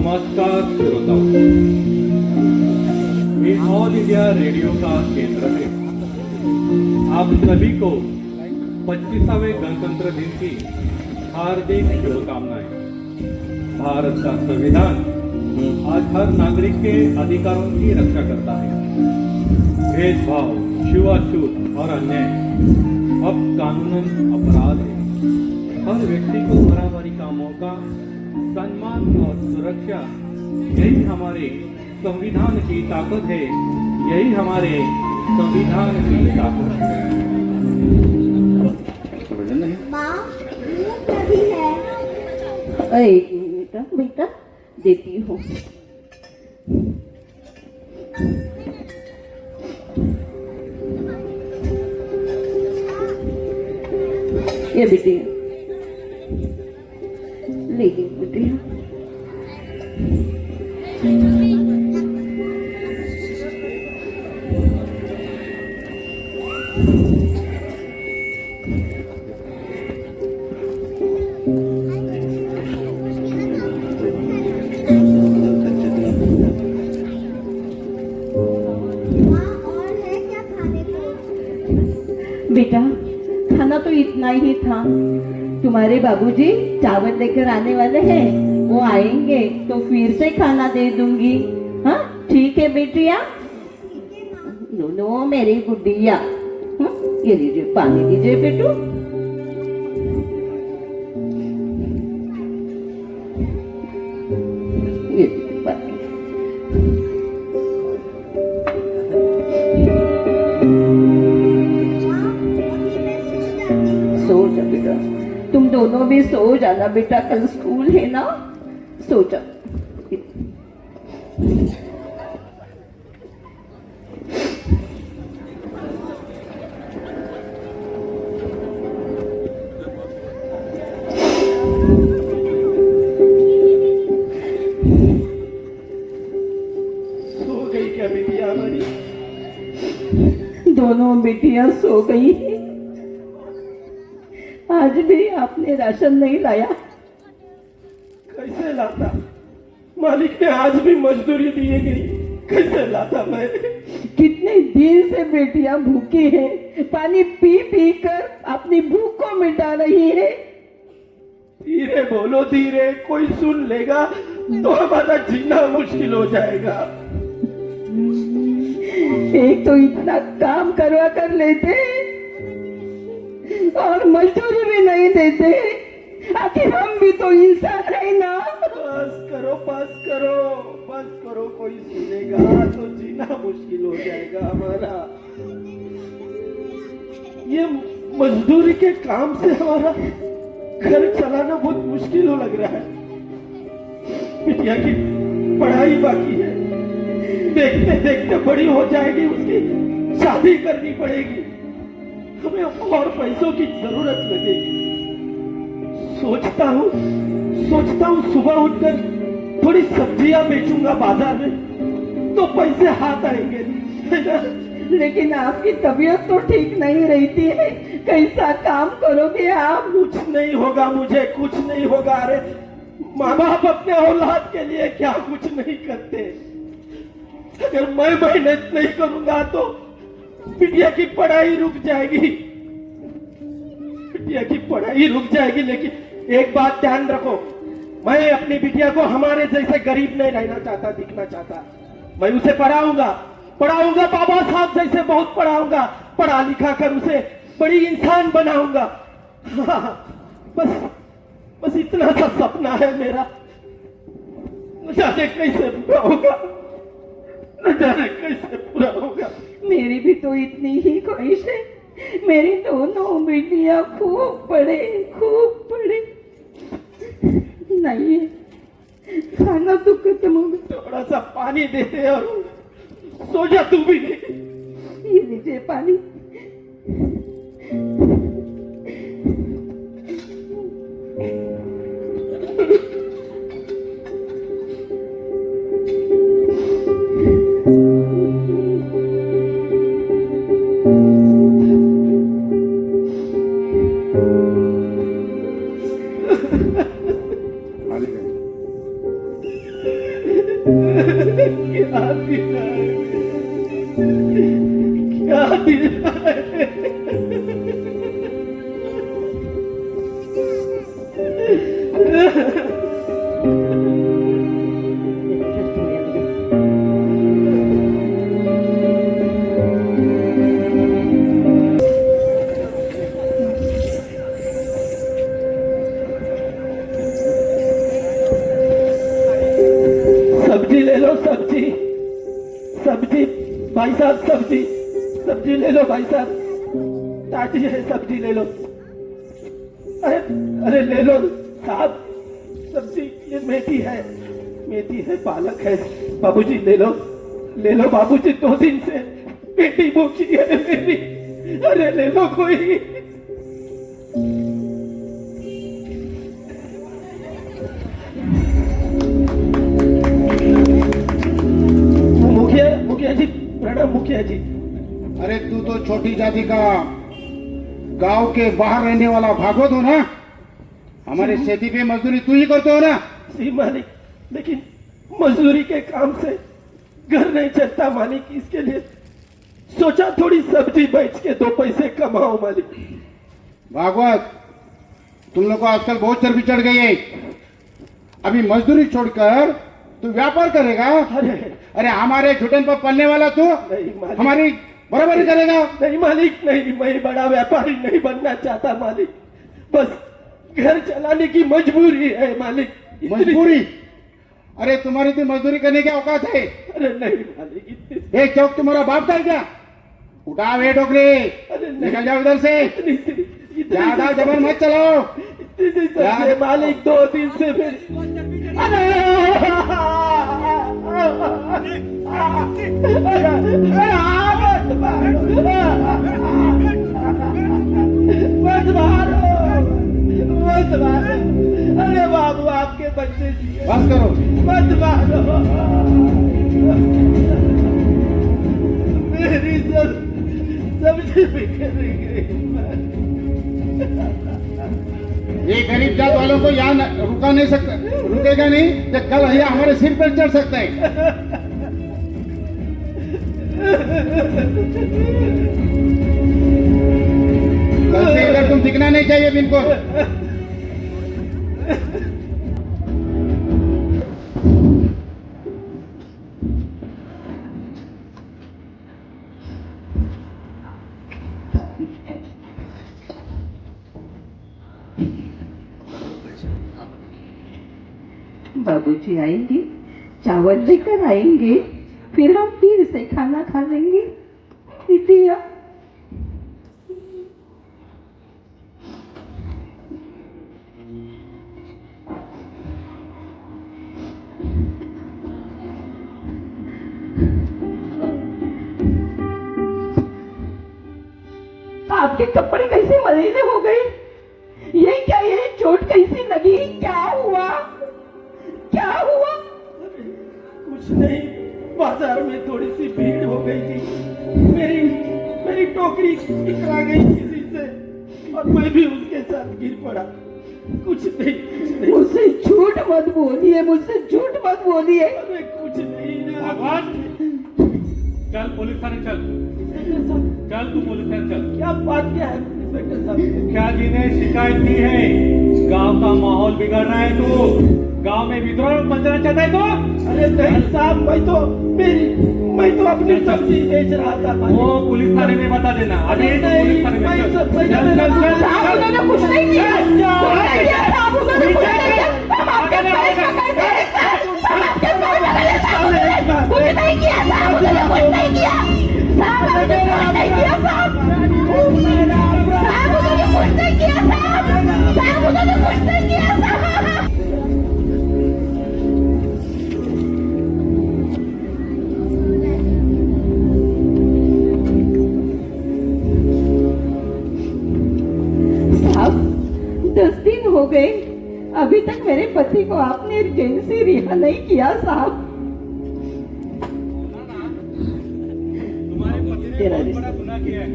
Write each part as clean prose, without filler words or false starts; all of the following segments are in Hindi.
नमस्कार श्रोताओं, ये ऑल इंडिया रेडियो का केंद्र है। आप सभी को 25वें गणतंत्र दिन की हार्दिक शुभकामनाएं। भारत का संविधान आज हर नागरिक के अधिकारों की रक्षा करता है। भेदभाव, छुआछूत और अन्याय अब कानूनन अपराध है। हर व्यक्ति को बराबरी का मौका, सम्मान और सुरक्षा, यही हमारे संविधान की ताकत है। यही हमारे संविधान की ताकत है। माँ, भूख लगी है। एक मिनट बेटा, देती हूँ। ये बेटी लेगी बेटी। बेटा, खाना तो इतना ही था। तुम्हारे बाबूजी चावल लेकर आने वाले हैं, वो आएंगे तो फिर से खाना दे दूंगी। हाँ ठीक है बेटिया। नो मेरी गुड्डिया, ये लीजिए पानी दीजिए बेटू। ये लीजिए पानी। सो जा बेटा, तुम दोनों भी सो जाना बेटा, कल स्कूल है ना। सो जा। सो गई क्या बिटिया हमारी? दोनों बेटियां सो गई। आज भी आपने राशन नहीं लाया। कैसे लाता? मालिक ने आज भी मजदूरी दिए गई, कैसे लाता मैं? कितने दिन से बेटियां भूखी हैं, पानी पी पी कर अपनी भूख को मिटा रही है। धीरे बोलो, धीरे, कोई सुन लेगा तो हमारा जीना मुश्किल हो जाएगा। एक तो इतना काम करवा कर लेते और मजदूरी भी नहीं देते। आखिर हम भी तो इंसान है ना। बस करो, बस करो, बस करो, कोई सुनेगा तो जीना मुश्किल हो जाएगा हमारा। ये मजदूरी के काम से हमारा घर चलाना बहुत मुश्किल हो लग रहा है। बिटिया की पढ़ाई बाकी है, देखते देखते बड़ी हो जाएगी, उसकी शादी करनी पड़ेगी, हमें और पैसों की जरूरत लगेगी। सोचता हूँ सुबह उठकर थोड़ी सब्जियां बेचूंगा बाजार में तो पैसे हाथ आएंगे, है ना? लेकिन आपकी तबीयत तो ठीक नहीं रहती है, कैसा काम करोगे आप? कुछ नहीं होगा, मुझे कुछ नहीं होगा। अरे माँ बाप अपने औलाद के लिए क्या कुछ नहीं करते? अगर मैं मेहनत नहीं करूंगा तो बिटिया की पढ़ाई रुक जाएगी, बिटिया की पढ़ाई रुक जाएगी। लेकिन एक बात ध्यान रखो, मैं अपनी बिटिया को हमारे जैसे गरीब नहीं रहना चाहता, दिखना चाहता। मैं उसे पढ़ाऊंगा बाबा साहब जैसे बहुत पढ़ाऊंगा, पढ़ा लिखा कर उसे बड़ी इंसान बनाऊंगा। हाँ, बस इतना सा सपना है मेरा। न जाने कैसे पूरा होगा, न जाने कैसे पूरा होगा। मेरी भी तो इतनी ही ख्वाहिश है, मेरी दोनों बेटियां खूब पढ़े। नहीं, खाना तो खत्म हो गया। थोड़ा सा पानी देते और सो जा तू भी। ये लीजिए पानी। क्या दिला है? क्या दिला है? सब्जी ले लो, सब्जी सब्जी भाई साहब, सब्जी सब्जी ले लो भाई साहब, ताजी है सब्जी ले लो। अरे अरे ले लो साहब सब्जी, ये मेथी है, पालक है। बाबूजी ले लो बाबूजी, 2 दिन से बेटी भूखी है मेरी। अरे ले लो कोई। मुखिया जी प्रणाम। मुखिया जी, अरे तू तो छोटी जाति का गांव के बाहर रहने वाला भागवत हो ना? हमारे खेती पे मजदूरी तू ही करते हो ना? जी मालिक, लेकिन मजदूरी के काम से घर नहीं चलता मालिक, इसके लिए सोचा थोड़ी सब्जी बेच के 2 पैसे कमाओ मालिक। भागवत, तुम लोग को आजकल बहुत चर्बी चढ़ गई है। अभी मजदूरी छोड़कर तू व्यापार करेगा? अरे हमारे घुटन पर पलने वाला तू नहीं मालिक, हमारी बराबरी करेगा? नहीं मालिक, नहीं, मैं बड़ा व्यापारी नहीं बनना चाहता मालिक, बस घर चलाने की मजबूरी है मालिक। मजबूरी? अरे तुम्हारी तो मजदूरी करने की औकात है? अरे नहीं मालिक, इतनी एक चौक तुम्हारा बाप था क्या? उठा वे टोकरी, अरे निकल जाओ इधर से। ज्यादा जबरन मत चलाओ। इतनी मालिक 2 दिन से फिर मत मारो। अरे बाबू आपके बच्चे जी, बस करो। मत मारो। मेरी सब्जी बिखर गई। ये गरीब जात वालों को यहाँ रुका नहीं सकता, रुकेगा नहीं तो कल यहाँ हमारे सिर पर चढ़ सकता है। कल से इधर तुम दिखना नहीं चाहिए बिल्कुल। बाबूजी आएंगे, चावल लेकर आएंगे, फिर हम फिर से खाना खा लेंगे। बिटिया, आपके कपड़े कैसे मलीने हो गए? ये क्या, ये चोट कैसी लगी? क्या हुआ? क्या हुआ? कुछ नहीं, बाजार में थोड़ी सी भीड़ हो गई थी। मेरी टोकरी टकरा गई किसी से और मैं भी उसके साथ गिर पड़ा। कुछ नहीं। मुझसे झूठ मत बोलिए, मुझसे झूठ मत बोलिए। अरे कुछ नहीं ना। भगवान, चल पुलिस थाने चल, तू पुलिस थाने चल। क्या बात क्या है इंस्पेक्टर साहब? मुखिया जी ने शिकायत की है, गांव का माहौल बिगड़ रहा है तू, गांव में विद्रोह बंधना चाहता है तू। अरे नहीं साहब, मैं तो अपनी सब्जी बेच रहा था। वो पुलिस थाने में बता देना। अभी तो पुलिस थाने में चल। साहब, उन्होंने कुछ नहीं किया। कुछ नहीं किया साहब, उन्होंने कुछ नहीं किया। हम आपके पैर पकड़ते हैं साहब, हम आपके पैर पकड़ते हैं साहब। कुछ नहीं किया साहब, उन्होंने कुछ नहीं किया साहब, उन्होंने कुछ नहीं किया साहब। साहब, उन्होंने कुछ नहीं किया साहब, साहब, उन्होंने कुछ नहीं किया साहब। साहब, 10 दिन हो गए, अभी तक मेरे पति को आपने जेल से रिहा नहीं किया साहब। तुम्हारे पति ने बहुत बड़ा गुनाह किया है,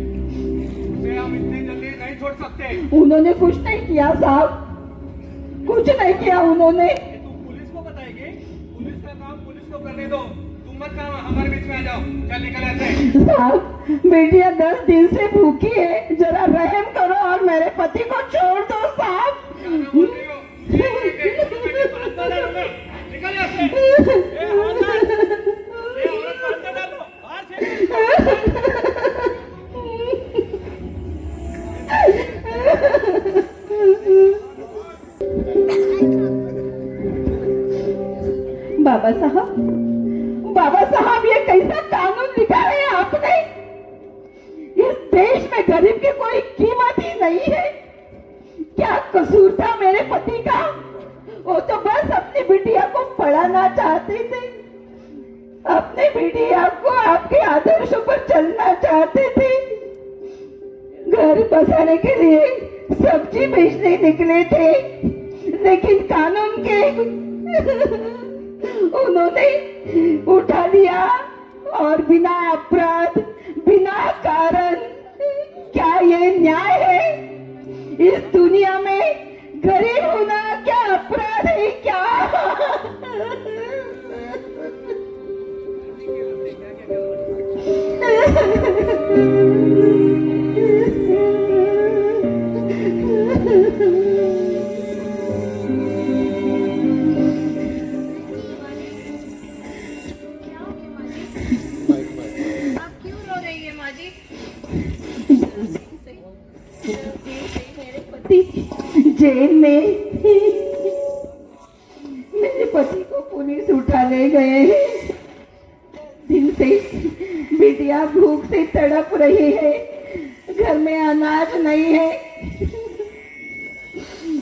उसे हम इतनी जल्दी नहीं छोड़ सकते। उन्होंने कुछ नहीं किया साहब, कुछ नहीं किया उन्होंने। तू पुलिस को बताएगी? पुलिस इसका काम पुलिस को करने दो, तुम मत काम हमारे बीच में आ जाओ। चल निकल ऐसे। साहब, बेटिया 10 दिन से भूखी है, जरा रहम करो और मेरे पति को छोड़ दो साहब। क्या बोल रही हो? निकल यहाँ से। ए, औरत को अंदर डालो, बाहर से। बाबा साहब ये कैसा कानून लिखा है आपने? इस देश में गरीब की कोई कीमत ही नहीं है। क्या कसूर था मेरे पति का? वो तो बस अपनी बिटिया को पढ़ाना चाहते थे, अपनी बिटिया को आपके आदर्शों पर चलना चाहते थे। घर बसाने के लिए सब्जी बेचने निकले थे, लेकिन कानून के उन्होंने उठा लिया और बिना अपराध, बिना कारण। क्या ये न्याय है? इस दुनिया में गरीब होना क्या अपराध है क्या? जेल में मेरे पति को पुलिस उठा ले गए हैं। दिन से बिटिया भूख से तड़प रही है, घर में अनाज नहीं है।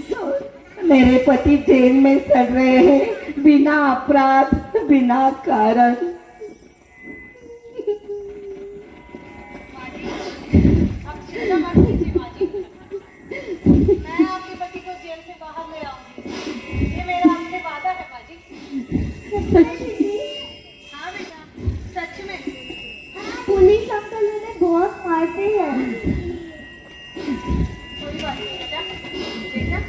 तो मेरे पति जेल में सड़ रहे हैं बिना अपराध, बिना कारण। मैं आपके पति को जेल से बाहर ले आऊंगी, ये मेरा आपसे वादा है बाजी। हाँ बेटा, सच में। पुलिस अंकल उन्हें बहुत मारते हैं। कोई बात नहीं बेटा। बेटा,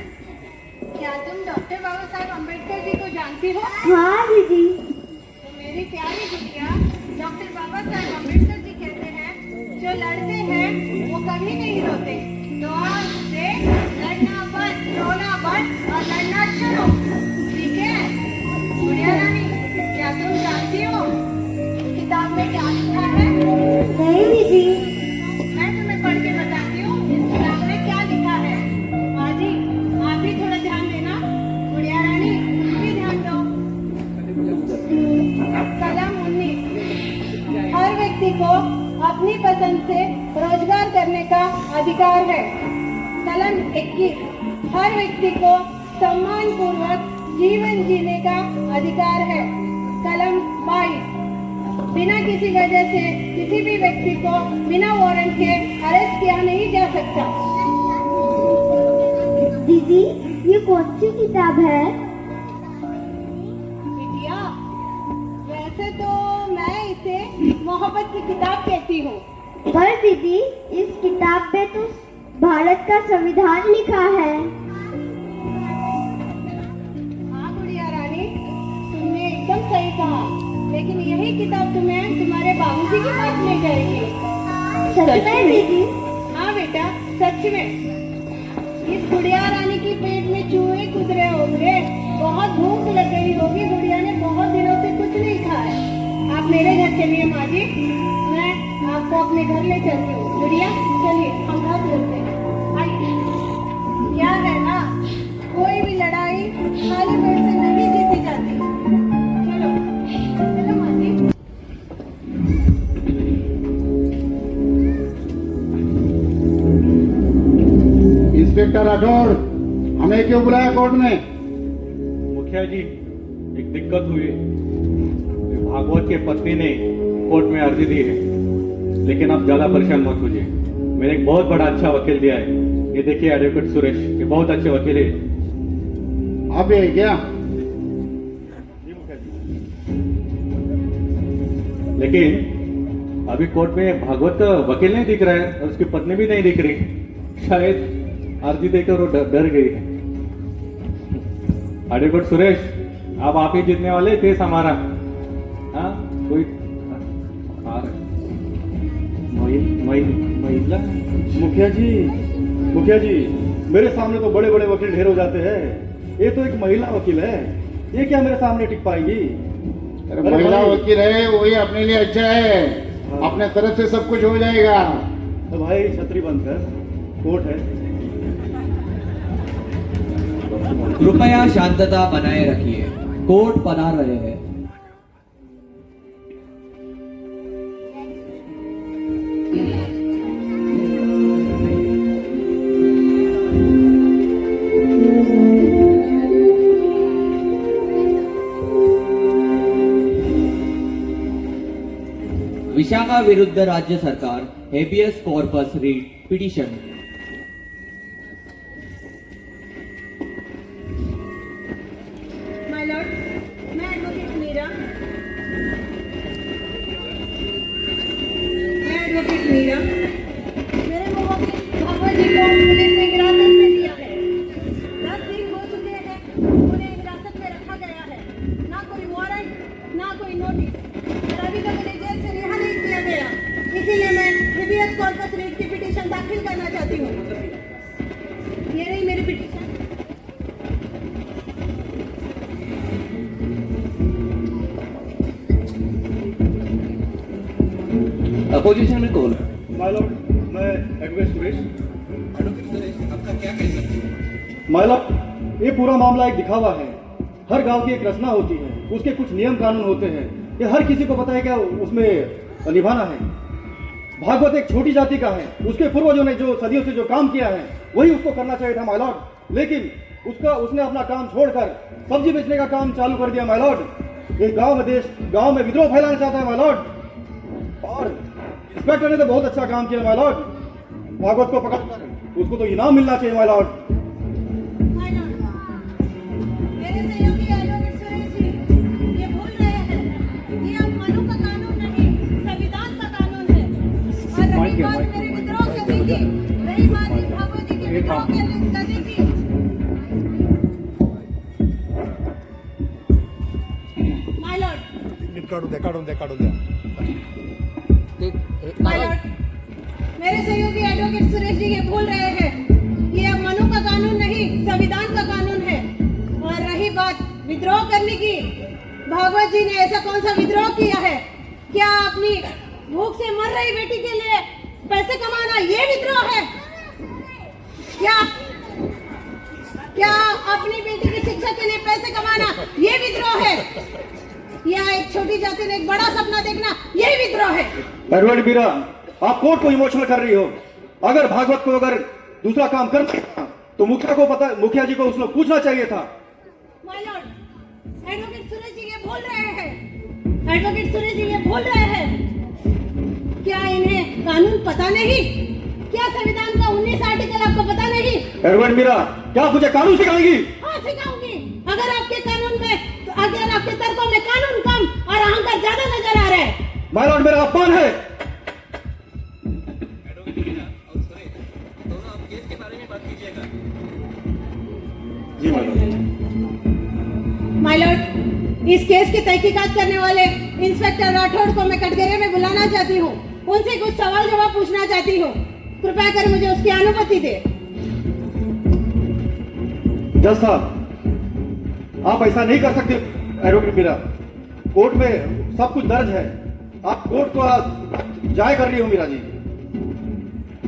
क्या तुम डॉक्टर बाबा साहब अम्बेडकर जी को जानती हो? हाँ दीदी। तो मेरी प्यारी गुड़िया, डॉक्टर बाबा साहब अम्बेडकर जी कहते हैं, जो लड़ते हैं वो कभी नहीं रोते। तो आज से लड़ना बंद, रोना बंद और लड़ना शुरू, ठीक है? गुड़िया रानी, क्या तुम जानती हो इस किताब में क्या लिखा है? नहीं दीदी। मैं तुम्हें पढ़ के बताती हूँ इस किताब में क्या लिखा है। माजी, आप भी थोड़ा ध्यान देना। गुड़िया रानी, भी ध्यान दो। कलम 19, हर व्यक्ति को अपनी पसंद से रोजगार करने का अधिकार है। कलम 21, हर व्यक्ति को सम्मान पूर्वक जीवन जीने का अधिकार है। कलम 22, बिना किसी वजह से किसी भी व्यक्ति को बिना वारंट के अरेस्ट किया नहीं जा सकता। दीदी, ये कौन सी किताब है? बिटिया, वैसे तो मैं इसे मोहब्बत की किताब कहती हूँ। पर दीदी, इस किताब में तो भारत का संविधान लिखा है। हाँ गुड़िया रानी, तुमने एकदम सही कहा, लेकिन यही किताब तुम्हें तुम्हारे बाबूजी के पास ले जाएगी। सच में दीदी? हाँ बेटा, सच में। इस गुड़िया रानी की पेट में चूहे कूद रहे होंगे, बहुत भूख लग गई होगी, गुड़िया ने बहुत दिनों से कुछ नहीं खाया। आप मेरे घर चलिए माँ जी, मैं आपको अपने घर ले चलती हूँ। गुड़िया चलिए, हम घर चलते हैं। आइए। क्या है ना, कोई भी लड़ाई खाली पेट से नहीं जीती जाती। चलो चलो माँ जी। इंस्पेक्टर राठौड़, हमें क्यों बुलाया कोर्ट में? मुखिया जी, एक दिक्कत हुई। भागवत के पत्नी ने कोर्ट में अर्जी दी है, लेकिन आप ज्यादा परेशान मत होइए। मैंने एक बहुत बड़ा अच्छा वकील दिया है। ये देखिए एडवोकेट सुरेश, ये बहुत अच्छे वकील है। आप भी है क्या? जी मुखिया जी। लेकिन अभी कोर्ट में भागवत वकील नहीं दिख रहा है और उसकी पत्नी भी नहीं दिख रही। शायद अर्जी देकर वो डर गई है। एडवोकेट सुरेश, अब आप ही जीतने वाले थे हमारा। हाँ कोई आ रहा महिला। मुखिया जी मेरे सामने तो बड़े बड़े वकील ढेर हो जाते हैं, ये तो एक महिला वकील है, ये क्या मेरे सामने टिक पाएगी? अरे महिला भाई, वकील है वही अपने लिए अच्छा है, अपने तरफ से सब कुछ हो जाएगा। तो भाई छतरी बंद कर, कोर्ट है। कृपया शांतता बनाए रखिए, कोर्ट पधार रहे हैं। विशाखा विरुद्ध राज्य सरकार habeas corpus writ petition. My lord, मैं एडवोकेट मीरा मेरे मुवक्किल भगवत जी को पुलिस ने हिरासत में लिया है। 10 दिन हो चुके हैं उन्हें हिरासत में रखा गया है, ना कोई वारंट ना कोई नोटिस, और अभी तक उन्हें जेल से रिहा नहीं किया गया। इसीलिए मैं हेबियस कॉर्पस रीट की पिटीशन दाखिल करना चाहती हूँ। ये रही मेरी पिटीशन। अपोजिशन में कौन? माय लॉर्ड, मैं एडवोकेट सुरेश। आपका क्या कहना है? माय लॉर्ड, ये पूरा मामला एक दिखावा है। हर गांव की एक रचना होती है, उसके कुछ नियम कानून होते हैं, ये हर किसी को पता है क्या उसमें निभाना है। भागवत एक छोटी जाति का है, उसके पूर्वजों ने जो सदियों से जो काम किया है वही उसको करना चाहिए था माय लॉर्ड, लेकिन उसने अपना काम छोड़कर सब्जी बेचने का काम चालू कर दिया माय लॉर्ड। ये गांव में विद्रोह फैलाना चाहता है माय लॉर्ड। और इंस्पेक्टर ने तो बहुत अच्छा काम किया माय लॉर्ड, भागवत को पकड़कर उसको तो इनाम मिलना चाहिए माय लॉर्ड। माय लॉर्ड, मेरे सहयोगी एडवोकेट सुरेश जी ये भूल रहे हैं, ये अब मनु का कानून नहीं संविधान का कानून है। और रही बात मेरे विद्रोह करने की, रही बात भागवत जी के विद्रोह करने की, माय लॉर्ड, काढून द्या माय लॉर्ड, मेरे सहयोगी एडवोकेट सुरेश जी ये भूल रहे हैं, ये अब मनु का कानून नहीं संविधान का कानून है। और रही बात विद्रोह करने की, भागवत जी ने ऐसा कौन सा विद्रोह किया है? क्या अपनी भूख से मर रही बेटी के लिए पैसे कमाना ये विद्रोह है? क्या अपनी बेटी की शिक्षा के लिए पैसे कमाना ये विद्रोह है? या एक छोटी जाति ने एक बड़ा सपना देखना ये विद्रोह है? एडवर्ड मीरा, आप कोर्ट को इमोशनल कर रही हो। अगर भागवत को अगर दूसरा काम कर सकता तो मुखिया जी को उसने पूछना चाहिए था। My Lord, advocate Suresh ji ये भूल रहे हैं, एडवोकेट सुरेश जी ये भूल रहे हैं। क्या इन्हें कानून पता नहीं? क्या संविधान का 19 आर्टिकल आपको पता नहीं? एडवर्ड मीरा, क्या आप मुझे कानून सिखाएंगी? हाँ सिखाऊंगी। अगर आपके कानून में, अगर आपके तर्कों में कानून कम और अहंकार ज्यादा नजर आ रहा है। माय लॉर्ड, मेरा अपमान है। जी माय लॉर्ड। माय लॉर्ड, इस केस की तहकीकात करने वाले इंस्पेक्टर राठौड़ को मैं कटघरे में बुलाना चाहती हूँ, उनसे कुछ सवाल जवाब पूछना चाहती हूँ। कृपया कर मुझे उसकी अनुमति दे। जज साहब, आप ऐसा नहीं कर सकते। एडवोकेट मीरा, कोर्ट में सब कुछ दर्ज है, आप कोर्ट को जाय कर रही हो Meera ji.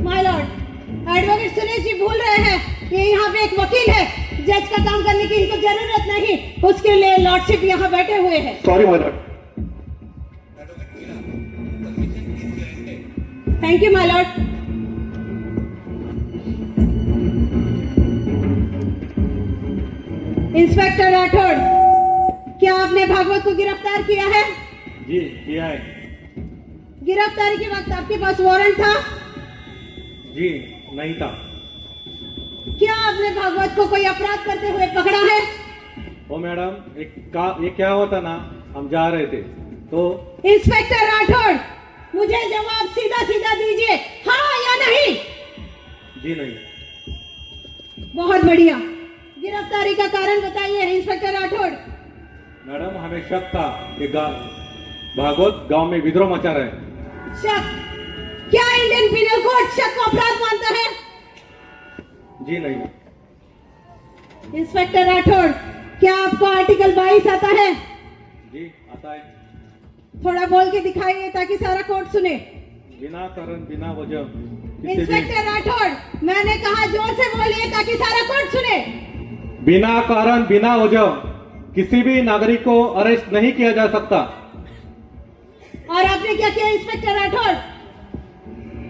My Lord, advocate Suresh ji भूल रहे हैं कि यहाँ पे एक वकील है, जज का काम करने की इनको जरूरत नहीं, उसके लिए लॉर्डशिप यहाँ बैठे हुए हैं। Sorry my Lord. Thank you my Lord. Inspector Rathore, क्या आपने भागवत को गिरफ्तार किया है? जी किया है। गिरफ्तारी के वक्त आपके पास वारंट था? जी नहीं था। क्या आपने भागवत को कोई अपराध करते हुए पकड़ा है? ओ मैडम, ये क्या हुआ था ना, हम जा रहे थे तो। इंस्पेक्टर राठौड़, मुझे जवाब सीधा सीधा दीजिए, हाँ या नहीं? जी नहीं। बहुत बढ़िया, गिरफ्तारी का कारण बताइए इंस्पेक्टर राठौड़। मैडम हमें शक था कि भागवत गांव में विद्रोह मचा रहे। शक? क्या इंडियन पीनल कोड शक को अपराध मानता है? जी नहीं। इंस्पेक्टर राठौड़, क्या आपको आर्टिकल 22 आता है? जी आता है। थोड़ा बोल के दिखाइए ताकि सारा कोर्ट सुने। बिना कारण बिना वजह किसी भी इंस्पेक्टर राठौड़, मैंने कहा जोर से बोलिए ताकि सारा कोर्ट सुने। बिना कारण बिना वजह किसी भी नागरिक को अरेस्ट नहीं किया जा सकता। और आपने क्या किया इंस्पेक्टर राठौड़?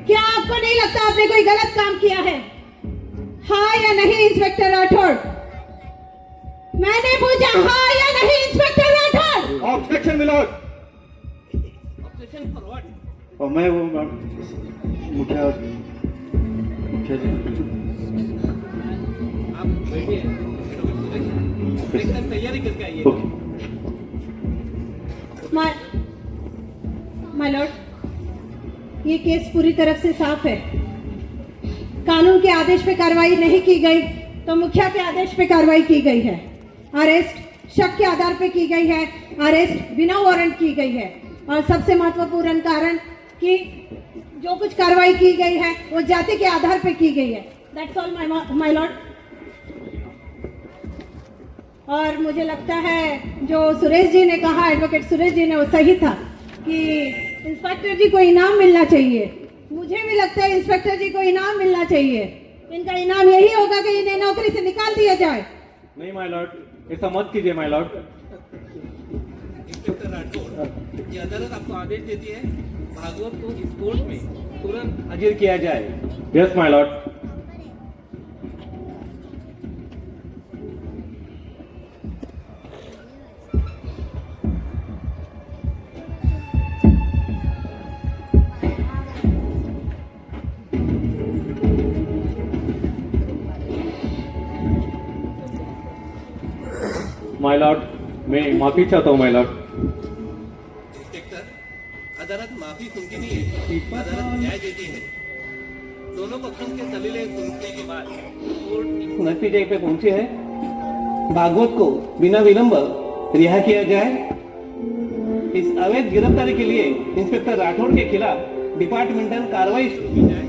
क्या आपको नहीं लगता आपने कोई गलत काम किया है? हाँ या नहीं इंस्पेक्टर राठौड़? मैंने पूछा हाँ या नहीं inspector Rathore? Objection milord. Objection for what? और मैं वो मुखिया जी आप बैठिए, एकदम तैयारी करके आइए। माय लॉर्ड, ये केस पूरी तरफ से साफ है। कानून के आदेश पे कार्रवाई नहीं की गई तो मुखिया के आदेश पे कार्रवाई की गई है। अरेस्ट शक के आधार पे की गई है, अरेस्ट बिना वारंट की गई है। और सबसे महत्वपूर्ण कारण कि जो कुछ कार्रवाई की गई है वो जाति के आधार पे की गई है। That's all my Lord. और मुझे लगता है जो सुरेश जी ने कहा, एडवोकेट सुरेश जी ने, वो सही था कि इंस्पेक्टर जी को इनाम मिलना चाहिए। मुझे भी लगता है इंस्पेक्टर जी को इनाम मिलना चाहिए। इनका इनाम यही होगा कि इन्हें नौकरी से निकाल दिया जाए। नहीं माय लॉर्ड, ऐसा मत कीजिए माय लॉर्ड। इंस्पेक्टर राठौड़, ये अदालत आपको आदेश देती है भागवत को इस कोर्ट में तुरंत हाजिर किया जाए। Yes my Lord. My lord, मैं माफी चाहता हूँ माय लॉर्ड। इंस्पेक्टर, अदालत माफी सुनती नहीं है, अदालत न्याय देती है। दोनों पक्षों के दलीलें सुनने के बाद कोर्ट इस नतीजे पे पहुंचे है भागवत को बिना विलंब रिहा किया जाए। इस अवैध गिरफ्तारी के लिए इंस्पेक्टर राठौड़ के खिलाफ डिपार्टमेंटल कार्रवाई शुरू की जाए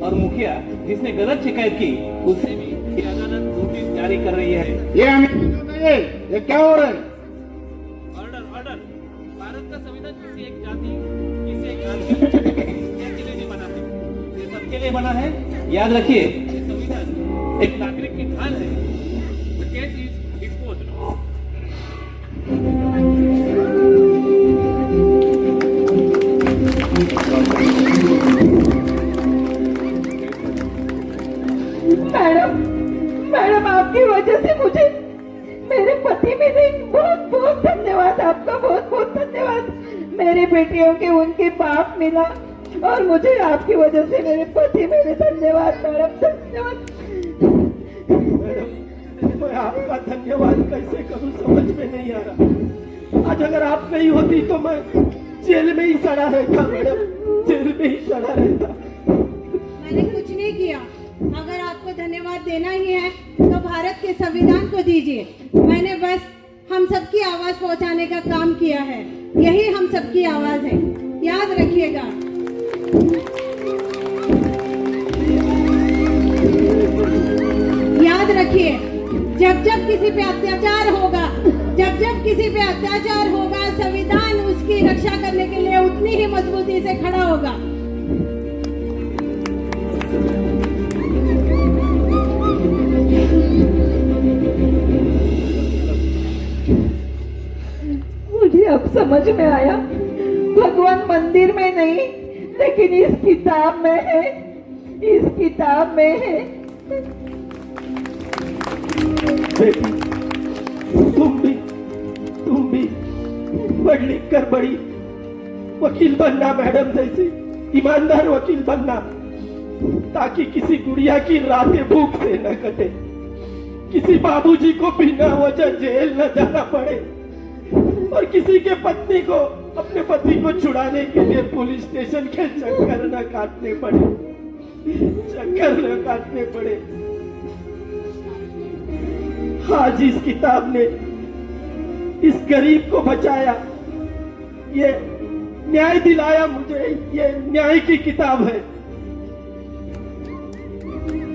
और मुखिया जिसने गलत शिकायत की उसे भी ये अदालत नोटिस जारी कर रही है। ये हमें ये क्या हो रहा है? Order order. भारत का संविधान किसी एक जाति, किसी एक जाति के लिए नहीं बना है, ये सबके लिए बना है। याद रखिए, ये संविधान एक नागरिक की ढाल है। The case is disposed of. Madam, madam आपकी वजह से मुझे मेरे पति मिले। बहुत बहुत धन्यवाद आपका, बहुत बहुत धन्यवाद। मेरे बेटियों के उनके बाप मिला और मुझे आपकी वजह से मेरे पति मिले। धन्यवाद मैडम, धन्यवाद। मैडम, मैं आपका धन्यवाद कैसे करूं समझ में नहीं आ रहा। आज अगर आप नहीं होती तो मैं जेल में ही सड़ा रहता मैडम, जेल में ही सड़ा रहता। मैंने कुछ नहीं किया। अगर आपको धन्यवाद देना ही है तो भारत के संविधान को दीजिए। मैंने बस हम सबकी आवाज पहुंचाने का काम किया है। यही हम सबकी आवाज है, याद रखिएगा। याद रखिए, जब जब किसी पे अत्याचार होगा, जब जब किसी पे अत्याचार होगा, संविधान उसकी रक्षा करने के लिए उतनी ही मजबूती से खड़ा होगा। मुझे अब समझ में आया, भगवान मंदिर में नहीं लेकिन इस किताब में है, इस किताब में है। बेटी, तुम भी पढ़ लिख कर बड़ी वकील बनना मैडम जैसी, ईमानदार वकील बनना, ताकि किसी गुड़िया की रातें भूख से न कटे, किसी बाबूजी को बिना वजह जेल न जाना पड़े और किसी के पत्नी को अपने पति को छुड़ाने के लिए पुलिस स्टेशन के चक्कर न काटने पड़े, चक्कर न काटने पड़े। आज इस किताब ने इस गरीब को बचाया, ये न्याय दिलाया मुझे, ये न्याय की किताब है।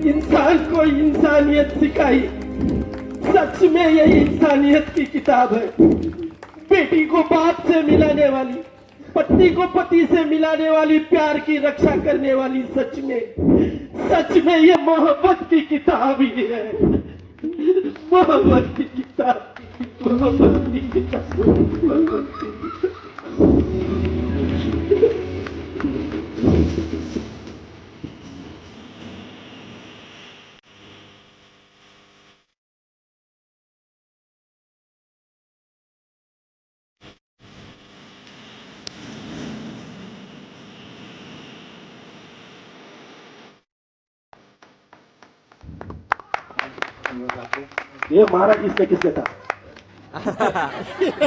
इंसान को इंसानियत सिखाई, सच में ये इंसानियत की किताब है। बेटी को बाप से मिलाने वाली, पत्नी को पति से मिलाने वाली, प्यार की रक्षा करने वाली, सच में ये मोहब्बत की किताब ही है। मोहब्बत की किताब, मोहब्बत की किताब, मोहब्बत की किताब। ये महाराज इसमें किसने था?